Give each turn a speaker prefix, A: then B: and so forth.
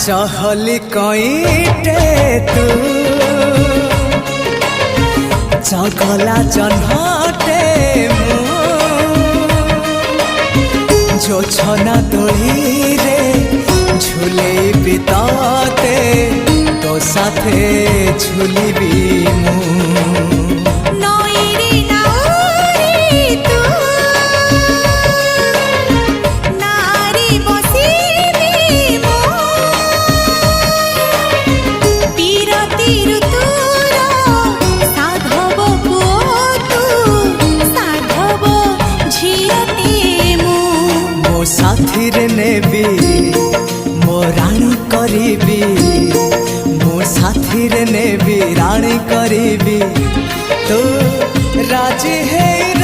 A: चहली कईटे तू चगला जन्हटे जो छना दोली रे झूले बिताते तो साथे झूलिबी मु साथी रे नेबी मो राणी करीबी मो साथी रे नेबी राणी करीबी तो राजी है।